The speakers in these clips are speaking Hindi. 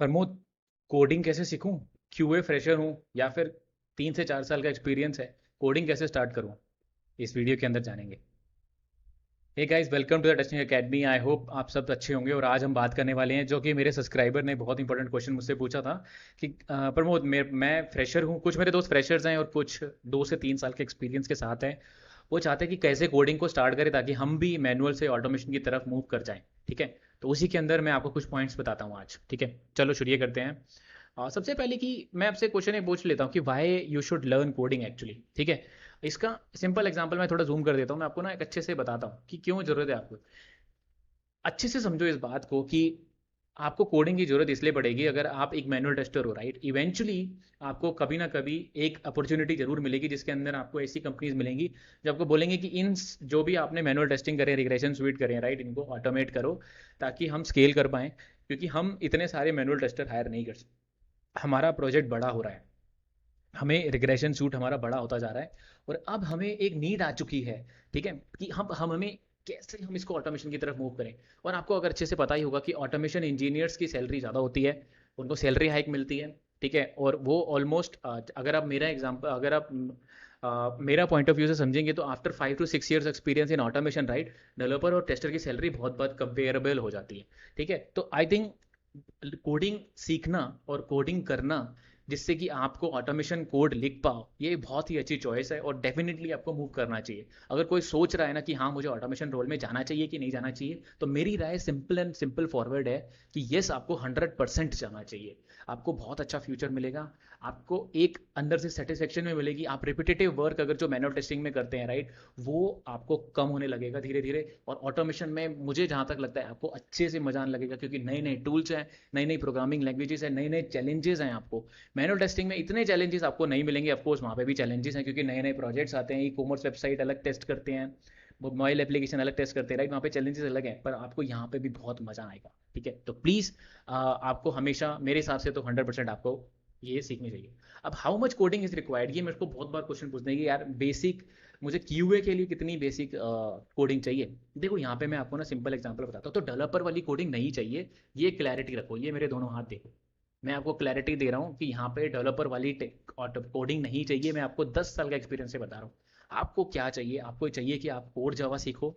प्रमोद, कोडिंग कैसे सीखूं? क्यूए फ्रेशर हूं या फिर 3 से 4 साल का एक्सपीरियंस है। कोडिंग कैसे स्टार्ट करूं? इस वीडियो के अंदर जानेंगे। Hey guys, welcome to the testing academy. I hope आप सब अच्छे होंगे। और आज हम बात करने वाले हैं, जो कि मेरे सब्सक्राइबर ने बहुत इंपॉर्टेंट क्वेश्चन मुझसे पूछा था कि प्रमोद, मैं फ्रेशर हूं, कुछ मेरे दोस्त फ्रेशर्स हैं और कुछ 2 से 3 साल के एक्सपीरियंस के साथ हैं। वो चाहते हैं कि कैसे कोडिंग को स्टार्ट करें ताकि हम भी मैनुअल से ऑटोमेशन की तरफ मूव कर जाएं। ठीक है, तो उसी के अंदर मैं आपको कुछ पॉइंट्स बताता हूँ आज। ठीक है, चलो शुरू करते हैं। सबसे पहले कि मैं आपसे क्वेश्चन एक पूछ लेता हूँ कि why you should learn coding actually. ठीक है, इसका सिंपल एग्जांपल मैं थोड़ा जूम कर देता हूँ, मैं आपको ना एक अच्छे से बताता हूँ कि क्यों ज़रूरत है आपको। अच्छे से समझो इस बात को कि आपको कोडिंग की ज़रूरत इसलिए पड़ेगी अगर आप एक मैनुअल टेस्टर हो, राइट। इवेंचुअली आपको कभी ना कभी एक अपॉर्चुनिटी जरूर मिलेगी जिसके अंदर आपको ऐसी कंपनीज मिलेंगी जो आपको बोलेंगे कि इन जो भी आपने मैनुअल टेस्टिंग करें, रिग्रेशन स्वीट करें, राइट, इनको ऑटोमेट करो ताकि हम स्केल कर पाएँ, क्योंकि हम इतने सारे मैनुअल टेस्टर हायर नहीं कर सकते। हमारा प्रोजेक्ट बड़ा हो रहा है, हमें रिग्रेशन सूट हमारा बड़ा होता जा रहा है, और अब हमें एक नीड आ चुकी है। ठीक है, कि हम हमें कैसे हम इसको ऑटोमेशन की तरफ मूव करें। और आपको अगर अच्छे से पता ही होगा कि ऑटोमेशन इंजीनियर्स की सैलरी ज़्यादा होती है, उनको सैलरी हाइक मिलती है। ठीक है, और वो ऑलमोस्ट, अगर आप मेरा एग्जाम्पल, अगर आप मेरा पॉइंट ऑफ व्यू से समझेंगे तो after 5 to 6 years experience in automation, right, developer और टेस्टर की सैलरी बहुत बहुत कंपेरेबल हो जाती है। ठीक है, तो आई थिंक कोडिंग सीखना और कोडिंग करना जिससे कि आपको ऑटोमेशन कोड लिख पाओ, ये बहुत ही अच्छी चॉइस है और डेफिनेटली आपको मूव करना चाहिए। अगर कोई सोच रहा है ना कि हाँ मुझे ऑटोमेशन रोल में जाना चाहिए कि नहीं जाना चाहिए, तो मेरी राय सिंपल एंड सिंपल फॉरवर्ड है कि येस, आपको 100% जाना चाहिए। आपको बहुत अच्छा फ्यूचर मिलेगा, आपको एक अंदर से सेटिस्फेक्शन में मिलेगी। आप रिपीटेटिव वर्क अगर जो मैनुअल टेस्टिंग में करते हैं, राइट, वो आपको कम होने लगेगा धीरे धीरे। और ऑटोमेशन में मुझे जहाँ तक लगता है आपको अच्छे से मजा आने लगेगा, क्योंकि नए नए टूल्स हैं, नई नई प्रोग्रामिंग लैंग्वेजेस हैं, नए नए चैलेंजेस हैं आपको। मैनुअल टेस्टिंग में इतने चैलेंजेस आपको नहीं मिलेंगे, ऑफकोर्स वहाँ पे भी चैलेंजेस हैं क्योंकि नए नए प्रोजेक्ट्स आते हैं, ई कॉमर्स वेबसाइट अलग टेस्ट करते हैं, मोबाइल एप्लीकेशन अलग टेस्ट करते हैं, राइट, वहाँ पे चैलेंजेस अलग हैं, पर आपको यहाँ पे भी बहुत मजा आएगा। ठीक है, तो प्लीज़ आपको हमेशा मेरे हिसाब से तो 100% आपको ये सीखनी चाहिए। अब how much coding is required, ये मेरे को बहुत बार क्वेश्चन पूछते हैं कि यार बेसिक, मुझे क्यूए के लिए कितनी बेसिक कोडिंग चाहिए। देखो यहाँ पे मैं आपको ना सिंपल एग्जांपल बताता हूँ। तो डेवलपर वाली कोडिंग नहीं चाहिए, ये क्लैरिटी रखो, ये मेरे दोनों हाथ देखो। मैं आपको क्लैरिटी दे रहा हूँ कि यहाँ पे डेवलपर वाली कोडिंग नहीं चाहिए। मैं आपको 10 साल का एक्सपीरियंस से बता रहा हूँ। आपको क्या चाहिए? आपको चाहिए कि आप कोर जावा सीखो,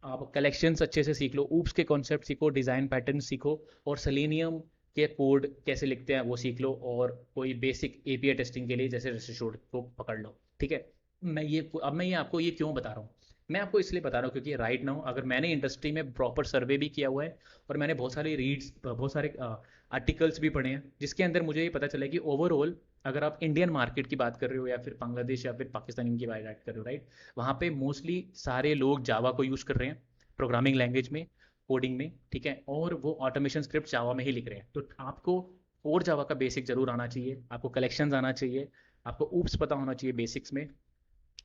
आप कलेक्शंस अच्छे से सीख लो, ऊप्स के कॉन्सेप्ट सीखो, डिज़ाइन पैटर्न सीखो, और सेलेनियम के कोड कैसे लिखते हैं वो सीख लो, और कोई बेसिक एपीआई टेस्टिंग के लिए जैसे रेस्टिट्यूट को पकड़ लो। ठीक है, मैं ये आपको ये क्यों बता रहा हूँ? मैं आपको इसलिए बता रहा हूँ क्योंकि राइट नाउ अगर मैंने इंडस्ट्री में प्रॉपर सर्वे भी किया हुआ है, और मैंने बहुत सारे रीड्स, बहुत सारे आर्टिकल्स भी पढ़े हैं, जिसके अंदर मुझे ये पता चला कि ओवरऑल अगर आप इंडियन मार्केट की बात कर रहे हो या फिर बांग्लादेश या फिर पाकिस्तान की बात कर रहे हो, राइट, वहाँ पे मोस्टली सारे लोग जावा को यूज़ कर रहे हैं प्रोग्रामिंग लैंग्वेज में, कोडिंग में। ठीक है, और वो ऑटोमेशन स्क्रिप्ट जावा में ही लिख रहे हैं। तो आपको कोर जावा का बेसिक जरूर आना चाहिए, आपको कलेक्शंस आना चाहिए, आपको ऊप्स पता होना चाहिए बेसिक्स में,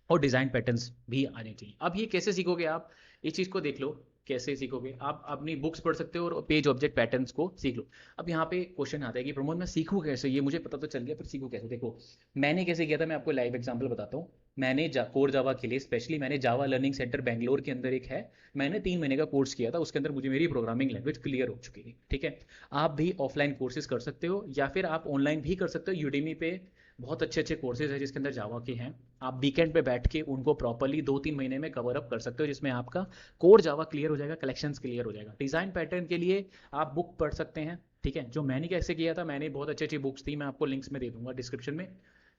और डिज़ाइन पैटर्न्स भी आने चाहिए। अब ये कैसे सीखोगे आप? इस चीज़ को देख लो, कैसे सीखोगे आप? अपनी बुक्स पढ़ सकते हो और पेज ऑब्जेक्ट पैटर्न्स को सीख लो। अब यहाँ पे क्वेश्चन आता है कि प्रमोद मैं सीखूँ कैसे? ये मुझे पता तो चल गया, पर सीखूँ कैसे? देखो, मैंने कैसे किया था, मैं आपको लाइव एग्जांपल बताता हूँ। मैंने कोर जावा के लिए स्पेशली मैंने जावा लर्निंग सेंटर बेंगलोर के अंदर एक है, मैंने 3 महीने का कोर्स किया था, उसके अंदर मुझे मेरी प्रोग्रामिंग लैंग्वेज क्लियर हो चुकी थी। ठीक है, आप भी ऑफलाइन कोर्सेज कर सकते हो या फिर आप ऑनलाइन भी कर सकते हो। यूडेमी पे बहुत अच्छे अच्छे कोर्सेज हैं जिसके अंदर जावा के हैं। आप वीकेंड पे बैठ के उनको प्रॉपरली 2-3 महीने में कवर अप कर सकते हो, जिसमें आपका कोर जावा क्लियर हो जाएगा, कलेक्शंस क्लियर हो जाएगा। डिज़ाइन पैटर्न के लिए आप बुक पढ़ सकते हैं। ठीक है, जो मैंने कैसे किया था, मैंने बहुत अच्छी अच्छी बुक्स थी, मैं आपको लिंक्स में दे दूंगा डिस्क्रिप्शन में।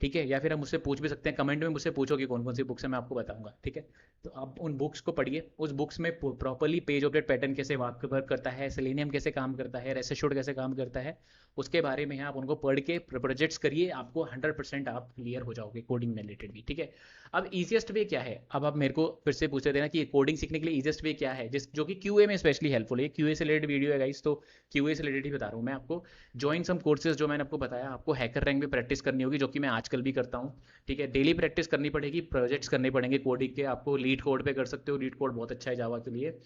ठीक है, या फिर आप मुझसे पूछ भी सकते हैं, कमेंट में मुझसे पूछो कि कौन कौन सी बुक्स है, मैं आपको बताऊंगा। ठीक है, तो आप उन बुक्स को पढ़िए, उस बुक्स में प्रॉपरली पेज ऑब्जेक्ट पैटर्न कैसे वर्क करता है, सेलेनियम कैसे काम करता है, रेसेशोड कैसे काम करता है, उसके बारे में आप उनको पढ़ के प्रोजेक्ट्स करिए, आपको 100% आप क्लियर हो जाओगे कोडिंग में रिलेटेड भी। ठीक है, अब ईजिएस्ट वे क्या है? अब आप मेरे को फिर से पूछ रहे थे ना कि कोडिंग सीखने के लिए ईजिएस्ट वे क्या है, जिस जो कि क्यूए में स्पेशली हेल्पफुल है। क्यूए से रिलेटेड वीडियो है गाइस, तो क्यूए से रिलेटेड ही बता रहा हूँ मैं आपको। ज्वाइन सम कोर्सेज, जो मैंने आपको बताया, आपको हैकर रैंक में प्रैक्टिस करनी होगी, जो कि मैं आजकल भी करता हूँ। ठीक है, डेली प्रैक्टिस करनी पड़ेगी, प्रोजेक्ट्स करने पड़ेंगे कोडिंग के। आपको लीड कोड पे कर सकते हो, लीड कोड बहुत अच्छा है जावा के लिए।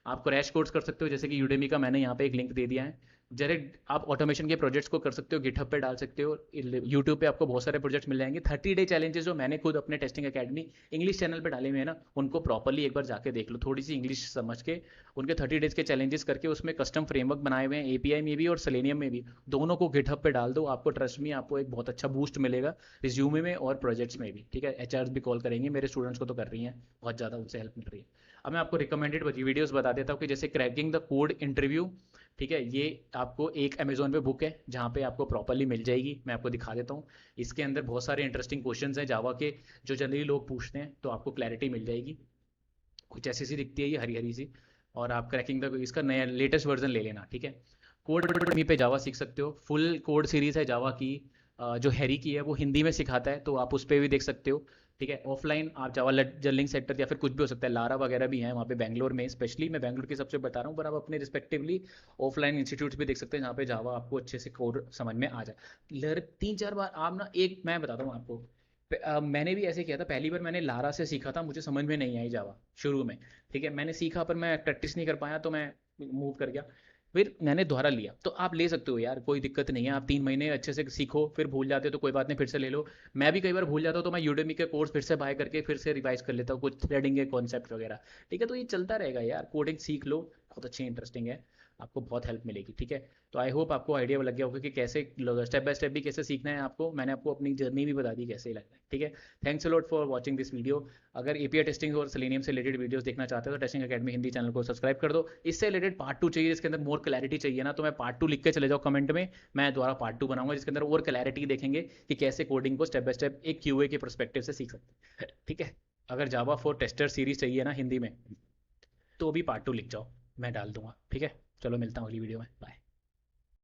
आप क्रैश कोर्स कर सकते हो, जैसे कि यूडेमी का मैंने यहाँ पे एक लिंक दे दिया है, डायरेक्ट आप ऑटोमेशन के प्रोजेक्ट्स को कर सकते हो, गिटहब पे डाल सकते हो, यूट्यूब पे आपको बहुत सारे प्रोजेक्ट्स मिल जाएंगे। 30 डे चैलेंजेस जो मैंने खुद अपने टेस्टिंग अकेडमी इंग्लिश चैनल पे डाले हुए हैं ना, उनको प्रॉपरली एक बार जाके देख लो, थोड़ी सी इंग्लिश समझ के उनके 30 डेज के चैलेंजेस करके उसमें कस्टम फ्रेमवर्क बनाए हुए हैं, एपीआई में भी और सेलेनियम में भी, दोनों को गिटहब पे डाल दो। आपको ट्रस्ट में आपको एक बहुत अच्छा बूस्ट मिलेगा रिज्यूमे में और प्रोजेक्ट्स में भी, ठीक है। एचआर भी कॉल करेंगे, मेरे स्टूडेंट्स को तो कर रही हैं, बहुत ज़्यादा उनसे हेल्प मिल रही है। अब मैं आपको रिकमेंडेड वीडियोस बता देता हूँ कि जैसे क्रैकिंग द कोड इंटरव्यू, ठीक है, ये आपको एक अमेजोन पे बुक है जहाँ पे आपको प्रॉपरली मिल जाएगी, मैं आपको दिखा देता हूँ। इसके अंदर बहुत सारे इंटरेस्टिंग क्वेश्चंस हैं जावा के जो जनरली लोग पूछते हैं, तो आपको क्लैरिटी मिल जाएगी। कुछ ऐसी सी दिखती है ये हरी हरी सी, और आप क्रैकिंग द इसका नया लेटेस्ट वर्जन ले लेना, ठीक है। कोड मी पे जावा सीख सकते हो, फुल कोड सीरीज है जावा की, जो हैरी की है वो हिंदी में सिखाता है, तो आप उस पर भी देख सकते हो, ठीक है। ऑफलाइन आप जावा जर्लिंग सेक्टर या फिर कुछ भी हो सकता है, लारा वगैरह भी है वहाँ पे बेंगलोर में, स्पेशली मैं बेंगलोर की सबसे बता रहा हूँ, पर आप अपने रिस्पेक्टिवली ऑफलाइन इंस्टीट्यूट्स भी देख सकते हैं जहाँ पे जावा आपको अच्छे से कोड समझ में आ जाए। 3-4 बार आप ना, एक मैं बताता हूँ आपको, मैंने भी ऐसे किया था। पहली बार मैंने लारा से सीखा था, मुझे समझ में नहीं आई जावा शुरू में, ठीक है। मैंने सीखा पर मैं प्रैक्टिस नहीं कर पाया, तो मैं मूव कर गया। फिर मैंने दोबारा लिया, तो आप ले सकते हो यार, कोई दिक्कत नहीं है। आप 3 महीने अच्छे से सीखो, फिर भूल जाते हो तो कोई बात नहीं, फिर से ले लो। मैं भी कई बार भूल जाता हूँ तो मैं यूडेमी के कोर्स फिर से बाय करके फिर से रिवाइज कर लेता हूँ, कुछ थ्रेडिंग के कॉन्सेप्ट वगैरह, ठीक है। तो ये चलता रहेगा यार, कोडिंग सीख लो, बहुत अच्छी इंटरेस्टिंग है, आपको बहुत हेल्प मिलेगी, ठीक है। तो आई होप आपको आइडिया लग गया होगा कि कैसे स्टेप बाय स्टेप भी कैसे सीखना है आपको, मैंने आपको अपनी जर्नी भी बता दी कैसे लगना है, ठीक है। Thanks a lot for watching this video. अगर एपीआई टेस्टिंग और सेलेनियम से रिलेटेड वीडियोस देखना चाहते हो तो टेस्टिंग अकेडमी हिंदी चैनल को सब्सक्राइब कर दो। इससे रिलेटेड पार्ट 2 चाहिए, इसके अंदर मोर क्लैरिटी चाहिए ना, तो मैं पार्ट 2 लिख के चले जाओ कमेंट में, मैं दोबारा पार्ट 2 बनाऊंगा जिसके अंदर और क्लैरिटी देखेंगे कि कैसे कोडिंग को स्टेप बाय स्टेप एक क्यूए के परस्पेक्टिव से सीख सकते हैं, ठीक है। अगर जावा फॉर टेस्टर सीरीज चाहिए ना हिंदी में, तो भी पार्ट 2 लिख जाओ, मैं डाल दूंगा, ठीक है। चलो मिलता हूँ अगली वीडियो में, बाय।